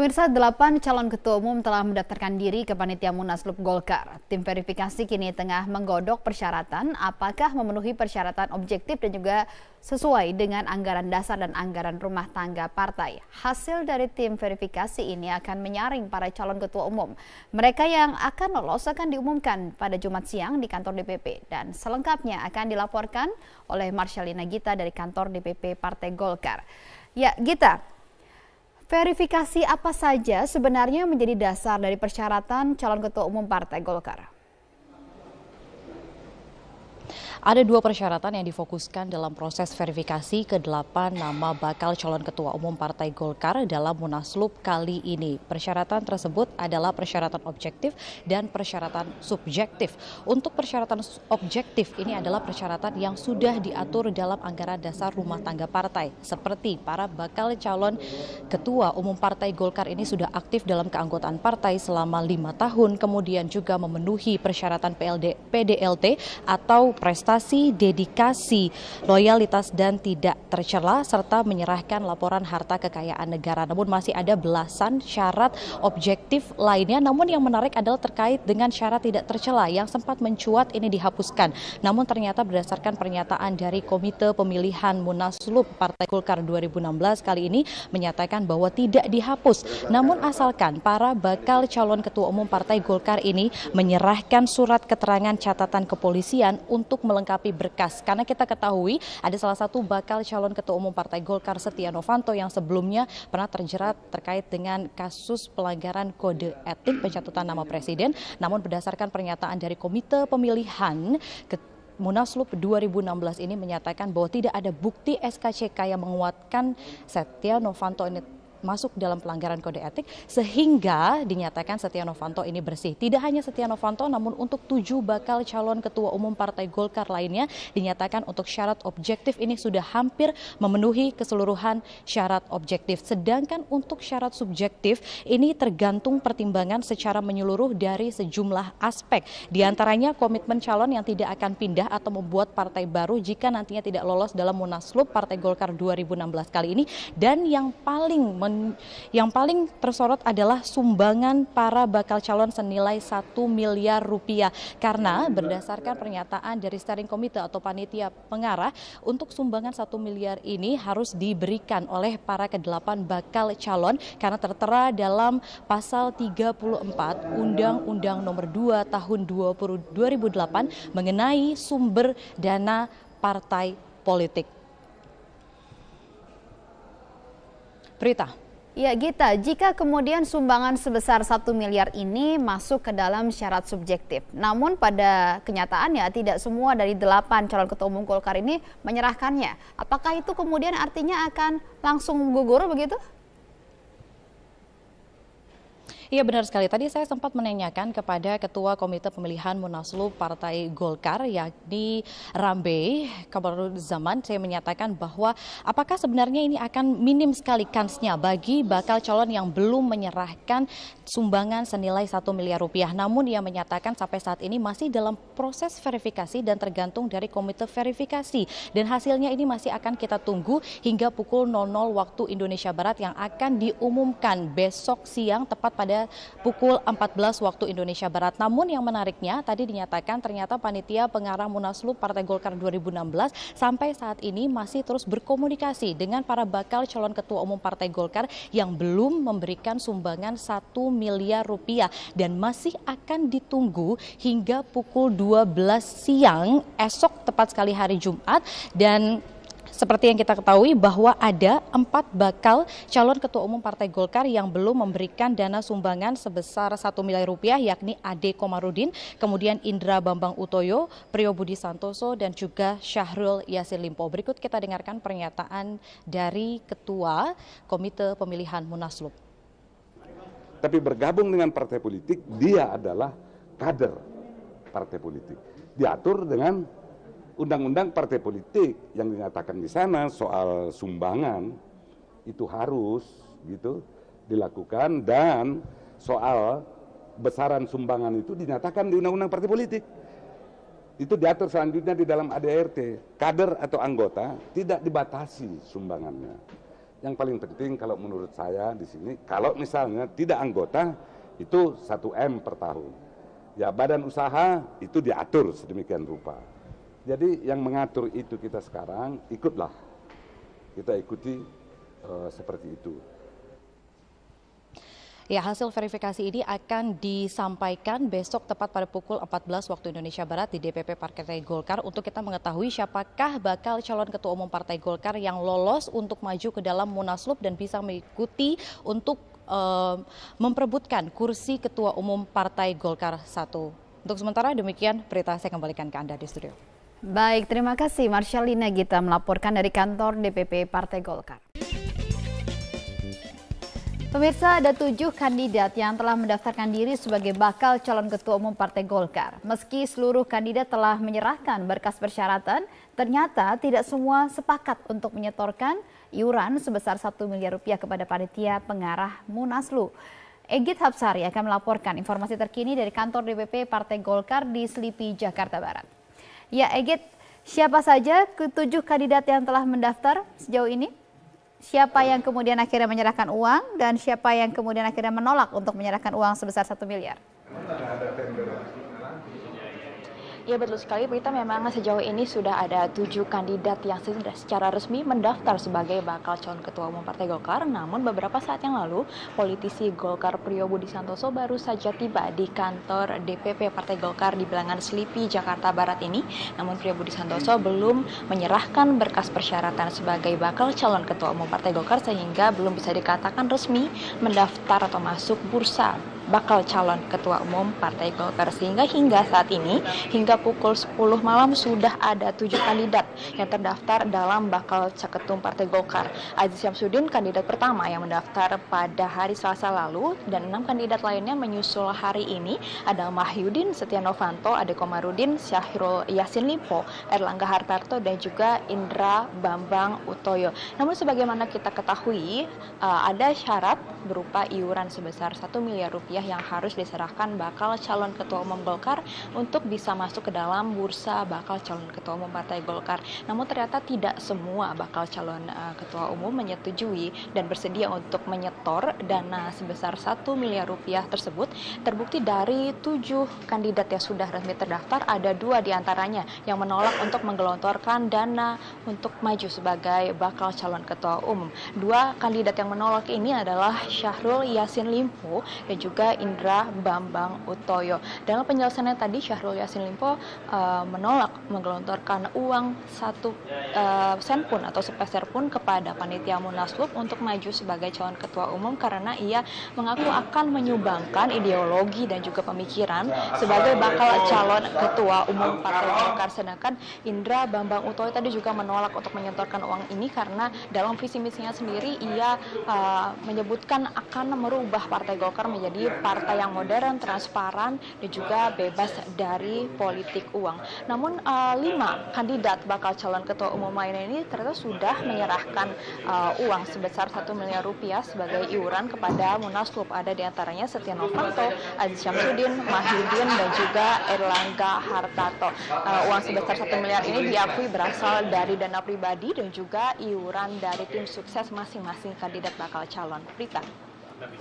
Pemirsa, 8 calon ketua umum telah mendaftarkan diri ke Panitia Munaslup Golkar. Tim verifikasi kini tengah menggodok persyaratan apakah memenuhi persyaratan objektif dan juga sesuai dengan anggaran dasar dan anggaran rumah tangga partai. Hasil dari tim verifikasi ini akan menyaring para calon ketua umum. Mereka yang akan lolos akan diumumkan pada Jumat siang di kantor DPP dan selengkapnya akan dilaporkan oleh Marsyalina Gita dari kantor DPP Partai Golkar. Ya, Gita. Verifikasi apa saja sebenarnya menjadi dasar dari persyaratan calon ketua umum Partai Golkar? Ada dua persyaratan yang difokuskan dalam proses verifikasi ke-8 nama bakal calon ketua umum Partai Golkar dalam Munaslup kali ini. Persyaratan tersebut adalah persyaratan objektif dan persyaratan subjektif. Untuk persyaratan objektif ini adalah persyaratan yang sudah diatur dalam anggaran dasar rumah tangga partai. Seperti para bakal calon ketua umum Partai Golkar ini sudah aktif dalam keanggotaan partai selama 5 tahun, kemudian juga memenuhi persyaratan PDLT atau prestasi, dedikasi, loyalitas dan tidak tercela serta menyerahkan laporan harta kekayaan negara. Namun masih ada belasan syarat objektif lainnya. Namun yang menarik adalah terkait dengan syarat tidak tercela yang sempat mencuat ini dihapuskan. Namun ternyata berdasarkan pernyataan dari Komite Pemilihan Munaslup Partai Golkar 2016 kali ini menyatakan bahwa tidak dihapus. Namun asalkan para bakal calon ketua umum Partai Golkar ini menyerahkan surat keterangan catatan kepolisian untuk melengkapi berkas. Karena kita ketahui ada salah satu bakal calon ketua umum Partai Golkar, Setia Novanto, yang sebelumnya pernah terjerat terkait dengan kasus pelanggaran kode etik pencatutan nama presiden. Namun berdasarkan pernyataan dari Komite Pemilihan Munaslup 2016 ini menyatakan bahwa tidak ada bukti SKCK yang menguatkan Setia Novanto ini masuk dalam pelanggaran kode etik sehingga dinyatakan Setia Novanto ini bersih. Tidak hanya Setia Novanto, namun untuk 7 bakal calon ketua umum Partai Golkar lainnya dinyatakan untuk syarat objektif ini sudah hampir memenuhi keseluruhan syarat objektif. Sedangkan untuk syarat subjektif ini tergantung pertimbangan secara menyeluruh dari sejumlah aspek. Di antaranya komitmen calon yang tidak akan pindah atau membuat partai baru jika nantinya tidak lolos dalam Munaslup Partai Golkar 2016 kali ini, dan yang paling tersorot adalah sumbangan para bakal calon senilai 1 miliar rupiah. Karena berdasarkan pernyataan dari steering committee atau panitia pengarah, untuk sumbangan 1 miliar ini harus diberikan oleh para ke-8 bakal calon karena tertera dalam pasal 34 Undang-Undang Nomor 2 Tahun 2008 mengenai sumber dana partai politik. Prita. Ya, Gita, jika kemudian sumbangan sebesar 1 miliar ini masuk ke dalam syarat subjektif, namun pada kenyataannya tidak semua dari 8 calon ketua umum Golkar ini menyerahkannya. Apakah itu kemudian artinya akan langsung gugur begitu? Iya, benar sekali. Tadi saya sempat menanyakan kepada Ketua Komite Pemilihan Munaslup Partai Golkar yakni Rambe Kamarudzaman. Saya menyatakan bahwa apakah sebenarnya ini akan minim sekali kansnya bagi bakal calon yang belum menyerahkan sumbangan senilai 1 miliar rupiah. Namun ia menyatakan sampai saat ini masih dalam proses verifikasi dan tergantung dari komite verifikasi. Dan hasilnya ini masih akan kita tunggu hingga pukul 00 waktu Indonesia Barat yang akan diumumkan besok siang tepat pada pukul 14 waktu Indonesia Barat. Namun yang menariknya tadi dinyatakan ternyata panitia pengarah Munaslup Partai Golkar 2016 sampai saat ini masih terus berkomunikasi dengan para bakal calon ketua umum Partai Golkar yang belum memberikan sumbangan 1 miliar rupiah dan masih akan ditunggu hingga pukul 12 siang esok tepat sekali hari Jumat. Dan seperti yang kita ketahui bahwa ada 4 bakal calon ketua umum Partai Golkar yang belum memberikan dana sumbangan sebesar 1 miliar rupiah, yakni Ade Komarudin, kemudian Indra Bambang Utoyo, Priyo Budi Santoso, dan juga Syahrul Yassin Limpo. Berikut kita dengarkan pernyataan dari Ketua Komite Pemilihan Munaslup. Tapi bergabung dengan partai politik, dia adalah kader partai politik. Diatur dengan undang-undang partai politik yang dinyatakan di sana soal sumbangan itu harus gitu dilakukan, dan soal besaran sumbangan itu dinyatakan di undang-undang partai politik. Itu diatur selanjutnya di dalam ADRT. Kader atau anggota tidak dibatasi sumbangannya. yang paling penting kalau menurut saya di sini, kalau misalnya tidak anggota itu 1 M per tahun. Ya badan usaha itu diatur sedemikian rupa. Jadi yang mengatur itu kita sekarang ikutlah. Kita ikuti seperti itu. Ya, hasil verifikasi ini akan disampaikan besok tepat pada pukul 14 waktu Indonesia Barat di DPP Partai Golkar untuk kita mengetahui siapakah bakal calon ketua umum Partai Golkar yang lolos untuk maju ke dalam Munaslup dan bisa mengikuti untuk memperebutkan kursi ketua umum Partai Golkar 1. Untuk sementara demikian berita, saya kembalikan ke Anda di studio. Baik, terima kasih Marsyalina Gita melaporkan dari kantor DPP Partai Golkar. Pemirsa, ada 7 kandidat yang telah mendaftarkan diri sebagai bakal calon ketua umum Partai Golkar. Meski seluruh kandidat telah menyerahkan berkas persyaratan, ternyata tidak semua sepakat untuk menyetorkan iuran sebesar 1 miliar rupiah kepada panitia pengarah Munaslup. Egit Hapsari akan melaporkan informasi terkini dari kantor DPP Partai Golkar di Selipi, Jakarta Barat. Ya, Egit, siapa saja ke-7 kandidat yang telah mendaftar sejauh ini? Siapa yang kemudian akhirnya menyerahkan uang dan siapa yang kemudian akhirnya menolak untuk menyerahkan uang sebesar 1 miliar? Ya, betul sekali Prita, memang sejauh ini sudah ada 7 kandidat yang sudah secara resmi mendaftar sebagai bakal calon ketua umum Partai Golkar. Namun beberapa saat yang lalu politisi Golkar Priyo Budi Santoso baru saja tiba di kantor DPP Partai Golkar di Bilangan Selipi, Jakarta Barat ini. Namun Priyo Budi Santoso belum menyerahkan berkas persyaratan sebagai bakal calon ketua umum Partai Golkar sehingga belum bisa dikatakan resmi mendaftar atau masuk bursa bakal calon ketua umum Partai Golkar, sehingga hingga saat ini hingga pukul 10 malam sudah ada 7 kandidat yang terdaftar dalam bakal caketum Partai Golkar. Aziz Syamsuddin kandidat pertama yang mendaftar pada hari Selasa lalu dan 6 kandidat lainnya menyusul hari ini ada Mahyudin Setia Novanto, Ade Komarudin, Syahrul Yassin Limpo, Erlangga Hartarto dan juga Indra Bambang Utoyo. Namun sebagaimana kita ketahui ada syarat berupa iuran sebesar 1 miliar rupiah yang harus diserahkan bakal calon ketua umum Golkar untuk bisa masuk ke dalam bursa bakal calon ketua umum Partai Golkar. Namun ternyata tidak semua bakal calon ketua umum menyetujui dan bersedia untuk menyetor dana sebesar 1 miliar rupiah tersebut. Terbukti dari 7 kandidat yang sudah resmi terdaftar, ada 2 diantaranya yang menolak untuk menggelontorkan dana untuk maju sebagai bakal calon ketua umum. 2 kandidat yang menolak ini adalah Syahrul Yassin Limpo dan juga Indra Bambang Utoyo. Dalam penjelasannya tadi, Syahrul Yassin Limpo menolak menggelontorkan uang 1 sen pun atau sepeser pun kepada panitia Munaslup untuk maju sebagai calon ketua umum karena ia mengaku akan menyumbangkan ideologi dan juga pemikiran sebagai bakal calon ketua umum Partai Golkar. Sedangkan Indra Bambang Utoyo tadi juga menolak untuk menyetorkan uang ini karena dalam visi misinya sendiri ia menyebutkan akan merubah Partai Golkar menjadi partai yang modern, transparan, dan juga bebas dari politik uang. Namun 5 kandidat bakal calon ketua umum lainnya ini ternyata sudah menyerahkan uang sebesar 1 miliar rupiah sebagai iuran kepada Munaslup. Ada diantaranya Setia Novanto, Aziz Syamsuddin, Mahyudin, dan juga Erlangga Hartarto. Uang sebesar 1 miliar ini diakui berasal dari dana pribadi dan juga iuran dari tim sukses masing-masing kandidat bakal calon. Prita.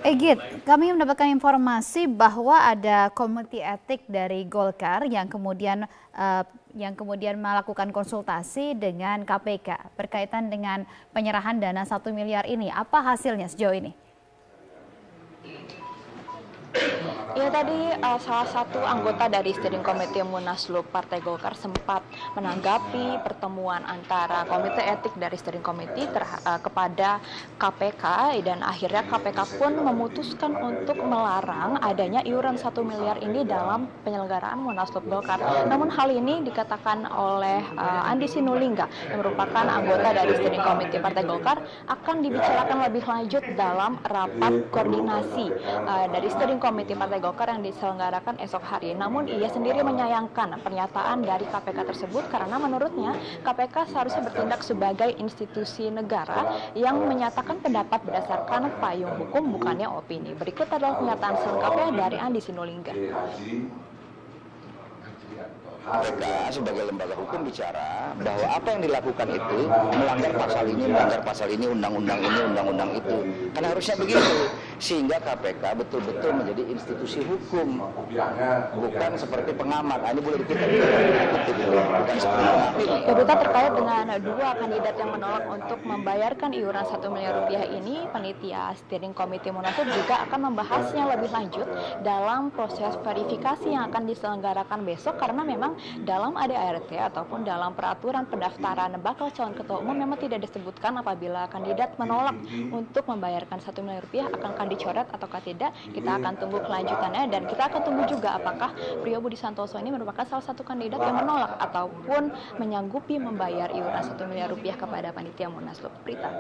Egit, kami mendapatkan informasi bahwa ada komite etik dari Golkar yang kemudian melakukan konsultasi dengan KPK berkaitan dengan penyerahan dana 1 miliar ini. Apa hasilnya sejauh ini? Ya, tadi salah satu anggota dari Steering Committee Munaslup Partai Golkar sempat menanggapi pertemuan antara Komite Etik dari Steering Committee kepada KPK dan akhirnya KPK pun memutuskan untuk melarang adanya iuran 1 miliar ini dalam penyelenggaraan Munaslup Golkar. Namun hal ini dikatakan oleh Andi Sinulinga yang merupakan anggota dari Steering Committee Partai Golkar akan dibicarakan lebih lanjut dalam rapat koordinasi dari Steering Committee Partai Golkar yang diselenggarakan esok hari. Namun ia sendiri menyayangkan pernyataan dari KPK tersebut karena menurutnya KPK seharusnya bertindak sebagai institusi negara yang menyatakan pendapat berdasarkan payung hukum bukannya opini. Berikut adalah pernyataan selengkapnya dari Andi Sinulinga. KPK sebagai lembaga hukum bicara bahwa apa yang dilakukan itu melanggar pasal ini, undang-undang ini, undang-undang itu. Kan harusnya begitu. Sehingga KPK betul-betul menjadi institusi hukum. Bukan seperti pengamat. Ini boleh dikutip. Bukan seperti pengamat. Ya, Berita terkait dengan dua kandidat yang menolak untuk membayarkan iuran 1 miliar rupiah ini, panitia steering komite Munaslup juga akan membahasnya lebih lanjut dalam proses verifikasi yang akan diselenggarakan besok, karena memang dalam ADART ataupun dalam peraturan pendaftaran bakal calon ketua umum memang tidak disebutkan apabila kandidat menolak untuk membayarkan 1 miliar rupiah akan dicoret ataukah tidak. Kita akan tunggu kelanjutannya dan kita akan tunggu juga apakah Priyo Budi Santoso ini merupakan salah satu kandidat yang menolak ataupun menyanggupi membayar iuran 1 miliar rupiah kepada panitia Munaslup. Berita.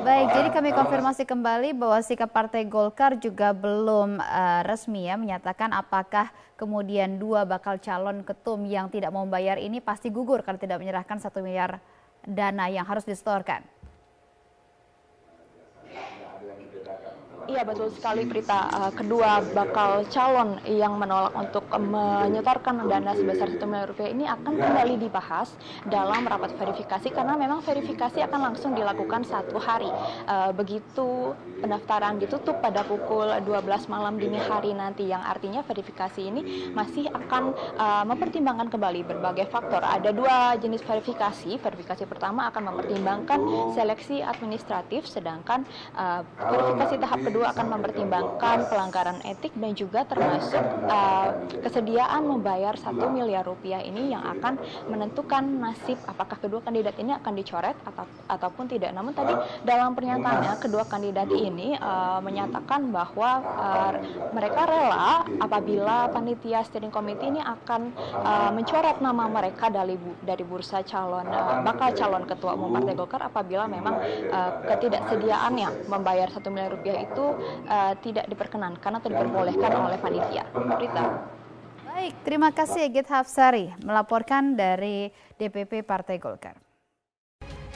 Baik, jadi kami konfirmasi kembali bahwa sikap Partai Golkar juga belum resmi ya menyatakan apakah kemudian dua bakal calon ketum yang tidak mau membayar ini pasti gugur karena tidak menyerahkan 1 miliar dana yang harus disetorkan. Iya, betul sekali Prita. Kedua bakal calon yang menolak untuk menyetorkan dana sebesar 1 miliar rupiah ini akan kembali dibahas dalam rapat verifikasi, karena memang verifikasi akan langsung dilakukan 1 hari. Begitu pendaftaran ditutup pada pukul 12 malam dini hari nanti, yang artinya verifikasi ini masih akan mempertimbangkan kembali berbagai faktor. Ada 2 jenis verifikasi. Verifikasi pertama akan mempertimbangkan seleksi administratif, sedangkan verifikasi tahap kedua akan mempertimbangkan pelanggaran etik dan juga termasuk kesediaan membayar 1 miliar rupiah ini yang akan menentukan nasib apakah kedua kandidat ini akan dicoret ataupun tidak. Namun tadi dalam pernyataannya kedua kandidat ini menyatakan bahwa mereka rela apabila panitia steering committee ini akan mencoret nama mereka dari bursa bakal calon ketua umum Partai Golkar apabila memang ketidaksediaannya membayar 1 miliar rupiah itu tidak diperkenankan atau diperbolehkan oleh panitia. Berita. Baik, terima kasih Egit Hafsari melaporkan dari DPP Partai Golkar.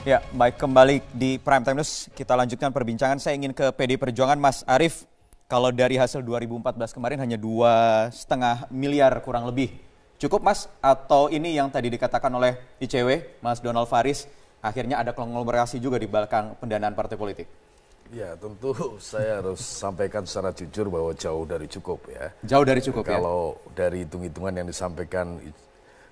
Ya, baik, kembali di Prime Time News kita lanjutkan perbincangan. Saya ingin ke PD Perjuangan, Mas Arief. Kalau dari hasil 2014 kemarin hanya 2,5 miliar kurang lebih. Cukup Mas? Atau ini yang tadi dikatakan oleh ICW, Mas Donald Faris, akhirnya ada konglomerasi juga di belakang pendanaan partai politik? Ya, tentu saya harus sampaikan secara jujur bahwa jauh dari cukup ya. Jauh dari cukup ya? Kalau dari hitung-hitungan yang disampaikan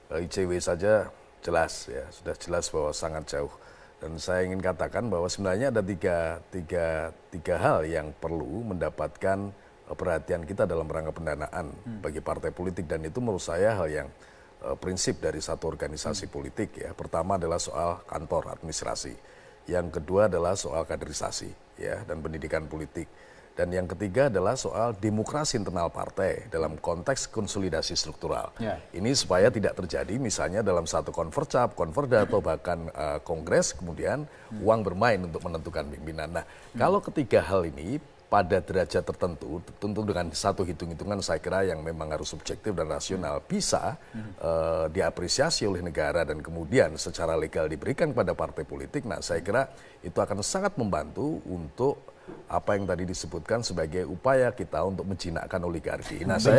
ICW saja jelas ya, sudah jelas bahwa sangat jauh. Dan saya ingin katakan bahwa sebenarnya ada tiga hal yang perlu mendapatkan perhatian kita dalam rangka pendanaan bagi partai politik, dan itu menurut saya hal yang prinsip dari satu organisasi politik ya. Pertama adalah soal kantor administrasi, yang kedua adalah soal kaderisasi ya dan pendidikan politik, dan yang ketiga adalah soal demokrasi internal partai dalam konteks konsolidasi struktural. Ini supaya tidak terjadi misalnya dalam satu konvercap, konverda atau bahkan kongres kemudian uang bermain untuk menentukan pimpinan. Nah, kalau ketiga hal ini pada derajat tertentu, tentu dengan satu hitung-hitungan saya kira yang memang harus subjektif dan rasional, bisa diapresiasi oleh negara dan kemudian secara legal diberikan kepada partai politik. Nah, saya kira itu akan sangat membantu untuk apa yang tadi disebutkan sebagai upaya kita untuk menjinakkan oligarki. Nah, saya